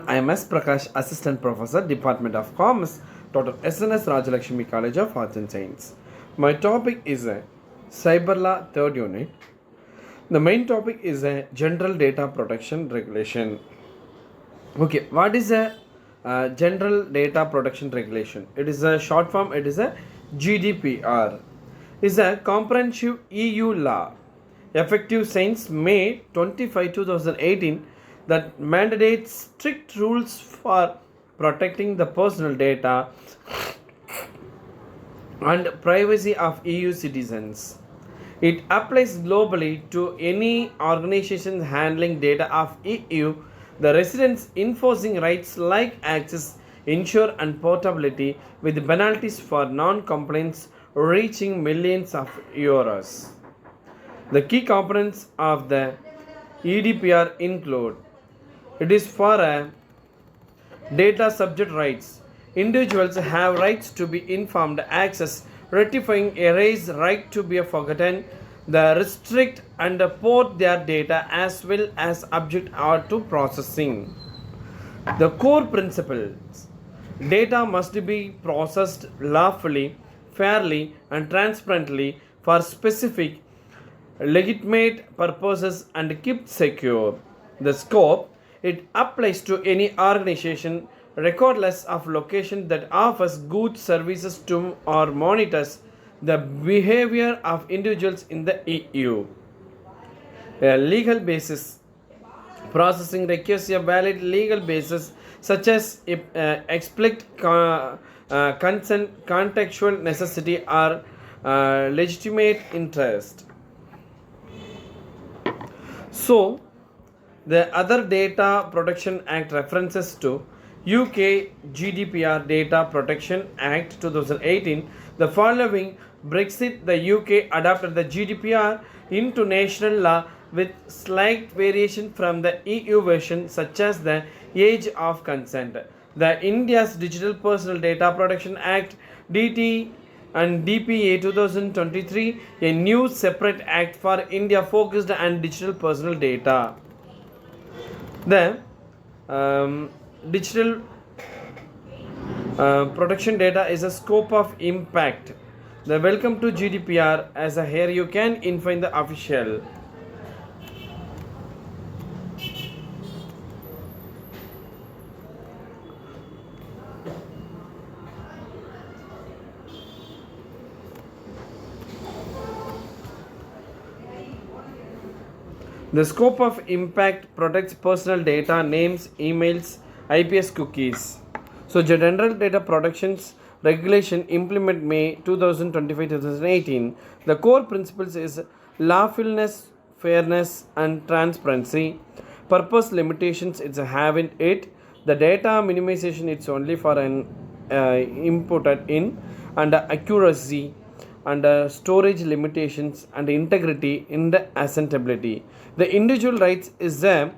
I am S. Prakash, Assistant Professor, Department of Commerce, Dr. SNS Rajalakshmi College of Arts and Science. My topic is Cyber Law, third unit. The main topic is General Data Protection Regulation. Okay, what is a General Data Protection Regulation? It is a short form. It is a GDPR. Is a comprehensive EU law effective since May 25, 2018 that mandates strict rules for protecting the personal data and privacy of EU citizens. It applies globally to any organization handling data of EU. The residents enforcing rights like access, ensure and portability with penalties for non-compliance reaching millions of euros. The key components of the EDPR include it is for a data subject rights. Individuals have rights to be informed, access, rectifying, erase, right to be forgotten, the restrict and port their data as well as object are to processing. The core principles data must be processed lawfully, fairly, and transparently for specific legitimate purposes and kept secure. The scope it applies to any organization regardless of location that offers goods, services to or monitors the behavior of individuals in the EU. A legal basis processing requires a valid legal basis such as explicit consent, contextual necessity, or legitimate interest. So, the other Data Protection Act references to UK GDPR Data Protection Act 2018. The following Brexit, the UK adopted the GDPR into national law with slight variation from the EU version, such as the age of consent. The India's Digital Personal Data Protection Act DT and DPA 2023, a new separate act for India focused on digital personal data. The digital protection data is a scope of impact. The welcome to GDPR as a here you can find the official. The scope of impact protects personal data, names, emails, IPS cookies. So, General Data Protections Regulation implement May 2025-2018. The core principles is lawfulness, fairness, and transparency. Purpose limitations it's having it. The data minimization it's only for an inputted in and accuracy and storage limitations and integrity in the accessibility. The individual rights is the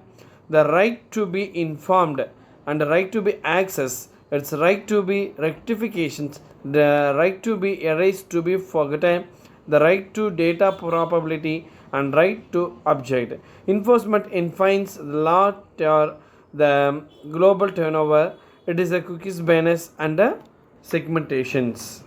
right to be informed and the right to be accessed. It's right to be rectifications, the right to be erased to be forgotten, the right to data probability and right to object. Enforcement in fines, law or the global turnover. It is a cookies banners and the segmentations.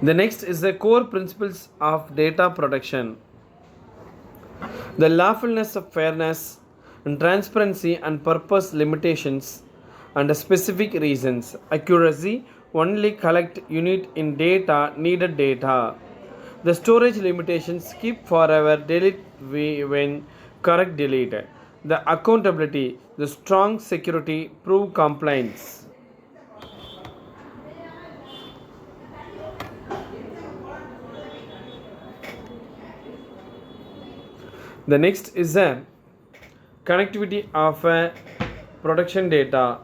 The next is the core principles of data protection. The lawfulness of fairness and transparency and purpose limitations and specific reasons. Accuracy only collect unit in data needed data. The storage limitations keep forever delete when correct delete. The accountability, the strong security prove compliance. The next is the connectivity of production data.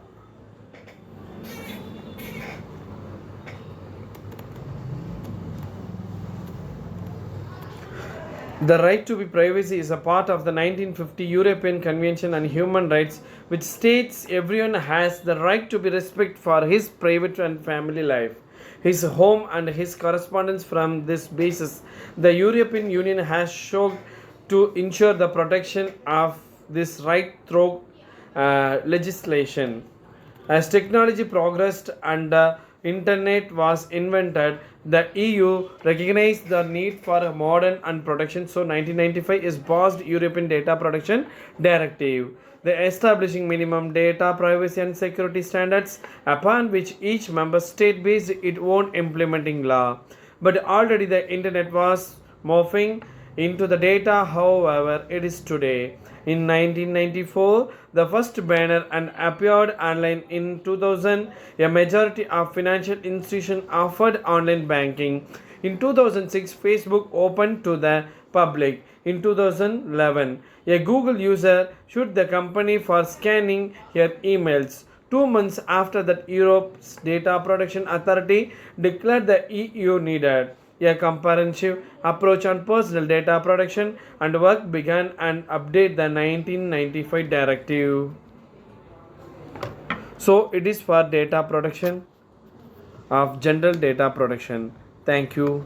The right to be privacy is a part of the 1950 European Convention on Human Rights, which states everyone has the right to be respect for his private and family life. his home and his correspondence from this basis. The European Union has shown to ensure the protection of this right through legislation. As technology progressed and the internet was invented, the EU recognized the need for a modern and protection. So, 1995 is passed European Data Protection Directive, the establishing minimum data privacy and security standards upon which each member state based its own implementing law. But already the internet was morphing into the data, however, it is today. In 1994, the first banner and appeared online. In 2000, a majority of financial institutions offered online banking. In 2006, Facebook opened to the public. In 2011, a Google user sued the company for scanning her emails. 2 months after that, Europe's Data Protection Authority declared the EU needed a comprehensive approach on personal data protection, and work began and update the 1995 directive. So it is for data protection of general data protection. Thank you.